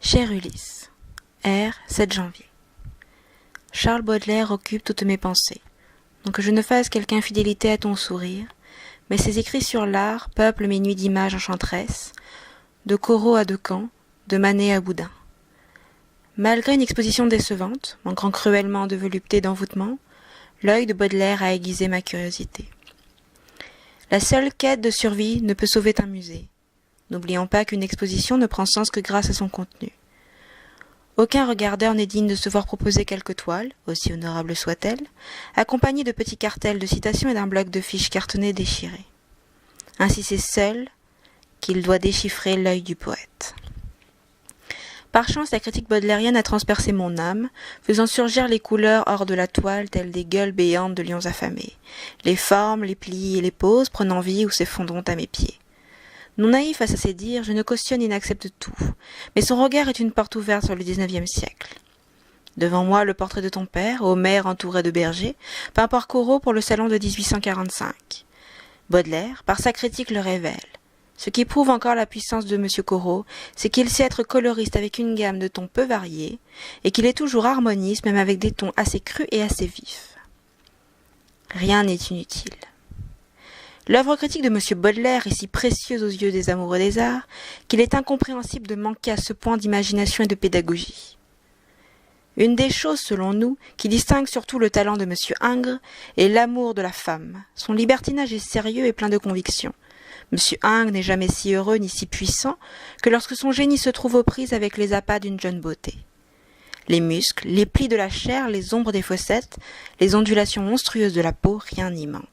Cher Ulysse, R. 7 janvier. Charles Baudelaire occupe toutes mes pensées. Non que je ne fasse quelque infidélité à ton sourire, mais ses écrits sur l'art peuplent mes nuits d'images enchanteresses, de Corot à Decamps, de Manet à Boudin. Malgré une exposition décevante, manquant cruellement de volupté et d'envoûtement, l'œil de Baudelaire a aiguisé ma curiosité. La seule quête de survie ne peut sauver un musée. N'oublions pas qu'une exposition ne prend sens que grâce à son contenu. Aucun regardeur n'est digne de se voir proposer quelque toile, aussi honorable soit-elle, accompagnée de petits cartels de citations et d'un bloc de fiches cartonnées déchirées. Ainsi c'est seul qu'il doit déchiffrer l'œil du poète. Par chance, la critique baudelairienne a transpercé mon âme, faisant surgir les couleurs hors de la toile telles des gueules béantes de lions affamés, les formes, les plis et les poses prenant vie ou s'effondrant à mes pieds. Non naïf face à ses dires, je ne cautionne et n'accepte tout, mais son regard est une porte ouverte sur le XIXe siècle. Devant moi, le portrait de ton père, Homère entouré de bergers, peint par Corot pour le salon de 1845. Baudelaire, par sa critique, le révèle. Ce qui prouve encore la puissance de M. Corot, c'est qu'il sait être coloriste avec une gamme de tons peu variés, et qu'il est toujours harmoniste même avec des tons assez crus et assez vifs. Rien n'est inutile. L'œuvre critique de M. Baudelaire est si précieuse aux yeux des amoureux des arts qu'il est incompréhensible de manquer à ce point d'imagination et de pédagogie. Une des choses, selon nous, qui distingue surtout le talent de M. Ingres est l'amour de la femme. Son libertinage est sérieux et plein de conviction. M. Ingres n'est jamais si heureux ni si puissant que lorsque son génie se trouve aux prises avec les appâts d'une jeune beauté. Les muscles, les plis de la chair, les ombres des fossettes, les ondulations monstrueuses de la peau, rien n'y manque.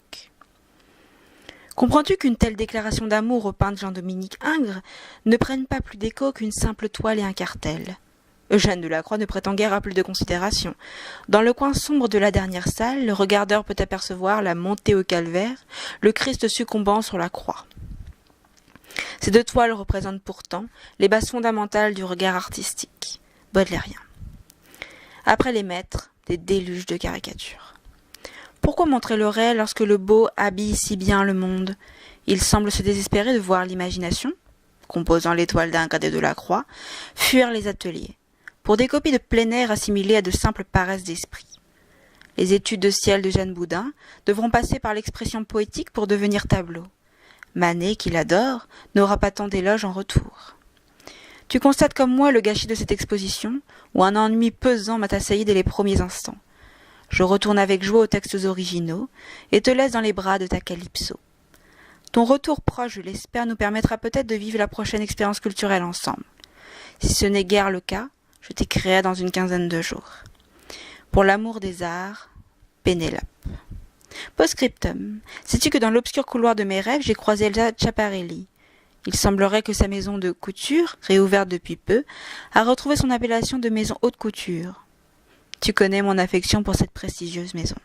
Comprends-tu qu'une telle déclaration d'amour au peintre Jean-Dominique Ingres ne prenne pas plus d'écho qu'une simple toile et un cartel? Eugène Delacroix ne prétend guère à plus de considération. Dans le coin sombre de la dernière salle, le regardeur peut apercevoir la montée au calvaire, le Christ succombant sur la croix. Ces deux toiles représentent pourtant les bases fondamentales du regard artistique, baudelairien. Après les maîtres, des déluges de caricatures. Pourquoi montrer le réel lorsque le beau habille si bien le monde? Il semble se désespérer de voir l'imagination, composant l'étoile d'Ingres et de Delacroix, fuir les ateliers, pour des copies de plein air assimilées à de simples paresses d'esprit. Les études de ciel de Jeanne Boudin devront passer par l'expression poétique pour devenir tableau. Manet, qui l'adore, n'aura pas tant d'éloges en retour. Tu constates comme moi le gâchis de cette exposition, où un ennui pesant m'a assailli dès les premiers instants. Je retourne avec joie aux textes originaux et te laisse dans les bras de ta Calypso. Ton retour proche, je l'espère, nous permettra peut-être de vivre la prochaine expérience culturelle ensemble. Si ce n'est guère le cas, je t'écrirai dans une quinzaine de jours. Pour l'amour des arts, Pénélope. Post-scriptum. Sais-tu que dans l'obscur couloir de mes rêves, j'ai croisé Elsa Schiaparelli. Il semblerait que sa maison de couture, réouverte depuis peu, a retrouvé son appellation de maison haute couture. Tu connais mon affection pour cette prestigieuse maison.